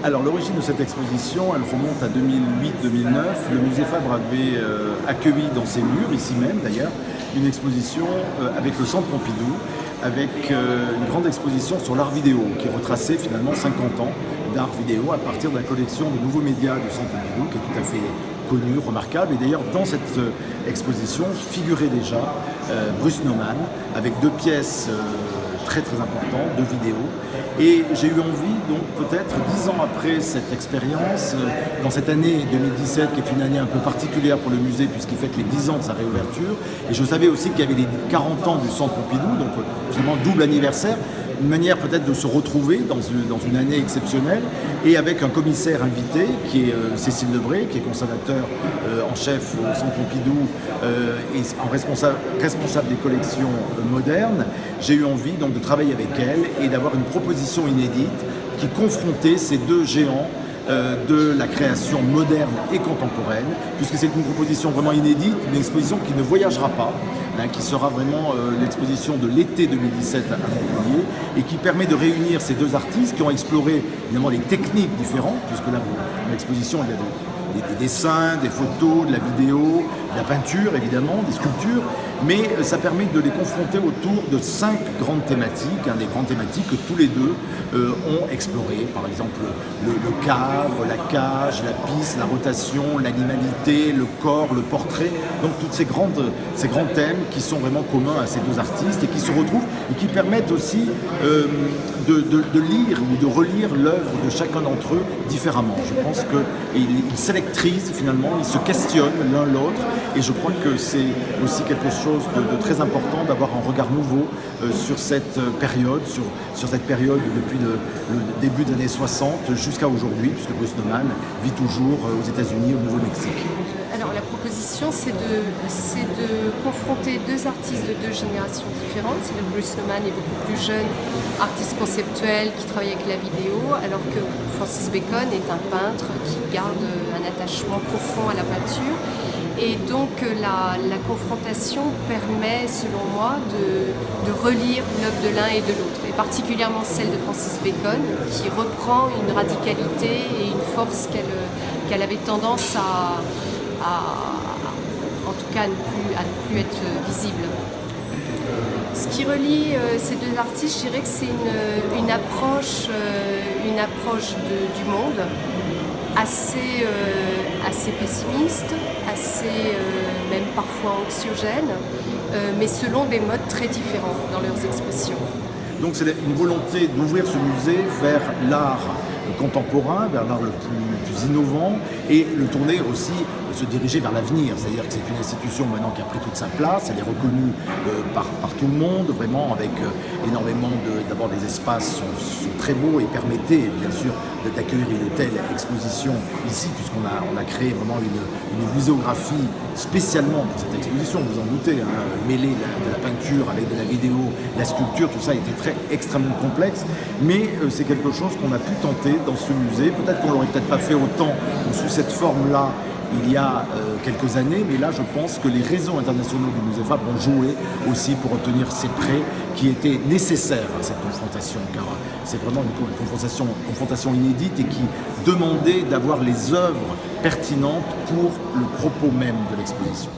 Alors l'origine de cette exposition, elle remonte à 2008-2009. Le musée Fabre avait accueilli dans ses murs, ici même d'ailleurs, une exposition avec le Centre Pompidou, avec une grande exposition sur l'art vidéo qui retraçait finalement 50 ans d'art vidéo à partir de la collection de nouveaux médias du Centre Pompidou, qui est tout à fait connue, remarquable. Et d'ailleurs dans cette exposition figurait déjà Bruce Nauman avec deux pièces très importantes, deux vidéos. Et j'ai eu envie, donc peut-être 10 ans après cette expérience, dans cette année 2017, qui est une année un peu particulière pour le musée puisqu'il fête les 10 ans de sa réouverture, et je savais aussi qu'il y avait les 40 ans du Centre Pompidou, donc finalement double anniversaire, une manière peut-être de se retrouver dans une année exceptionnelle, et avec un commissaire invité qui est Cécile Debré, qui est conservateur en chef au Centre Pompidou et en responsable des collections modernes. J'ai eu envie donc de travailler avec elle et d'avoir une proposition inédite qui confrontait ces deux géants de la création moderne et contemporaine, puisque c'est une proposition vraiment inédite, une exposition qui ne voyagera pas, qui sera vraiment l'exposition de l'été 2017 à Montpellier, et qui permet de réunir ces deux artistes qui ont exploré évidemment des techniques différentes, puisque là, dans l'exposition, il y a des dessins, des photos, de la vidéo, de la peinture évidemment, des sculptures, mais ça permet de les confronter autour de 5 grandes thématiques, des grandes thématiques que tous les deux ont explorées, par exemple le cadre, la cage, la piste, la rotation, l'animalité, le corps, le portrait, donc tous ces grands thèmes qui sont vraiment communs à ces deux artistes et qui se retrouvent et qui permettent aussi de lire ou de relire l'œuvre de chacun d'entre eux différemment. Je pense qu'ils s'électrisent finalement, ils se questionnent l'un l'autre, et je crois que c'est aussi quelque chose de très important d'avoir un regard nouveau sur cette période, sur cette période depuis le début des années 60 jusqu'à aujourd'hui, puisque Bruce Nauman vit toujours aux États-Unis, au Nouveau-Mexique. Alors la proposition, c'est de confronter deux artistes de deux générations différentes. Bruce Nauman est beaucoup plus jeune, artiste conceptuel qui travaille avec la vidéo, alors que Francis Bacon est un peintre qui garde un attachement profond à la peinture. Et donc la confrontation permet, selon moi, de relire l'œuvre de l'un et de l'autre, et particulièrement celle de Francis Bacon, qui reprend une radicalité et une force qu'elle avait tendance en tout cas à ne plus être visible. Ce qui relie ces deux artistes, je dirais que c'est une approche du monde assez pessimiste, même parfois anxiogène, mais selon des modes très différents dans leurs expressions. Donc c'est une volonté d'ouvrir ce musée vers l'art contemporain, vers l'art le plus innovant, et le tourner aussi, se diriger vers l'avenir. C'est-à-dire que c'est une institution maintenant qui a pris toute sa place, elle est reconnue par tout le monde, vraiment avec énormément d'abord des espaces sont très beaux et permettaient bien sûr d'accueillir une telle exposition ici, puisqu'on a créé vraiment une muséographie spécialement pour cette exposition, vous en doutez, mêler de la peinture avec de la vidéo, la sculpture, tout ça était extrêmement complexe, mais c'est quelque chose qu'on a pu tenter dans ce musée. Peut-être qu'on l'aurait peut-être pas fait autant ou sous cette forme-là il y a quelques années, mais là je pense que les réseaux internationaux du musée Fabre ont joué aussi pour obtenir ces prêts qui étaient nécessaires à cette confrontation, car c'est vraiment une confrontation inédite et qui demandait d'avoir les œuvres pertinentes pour le propos même de l'exposition.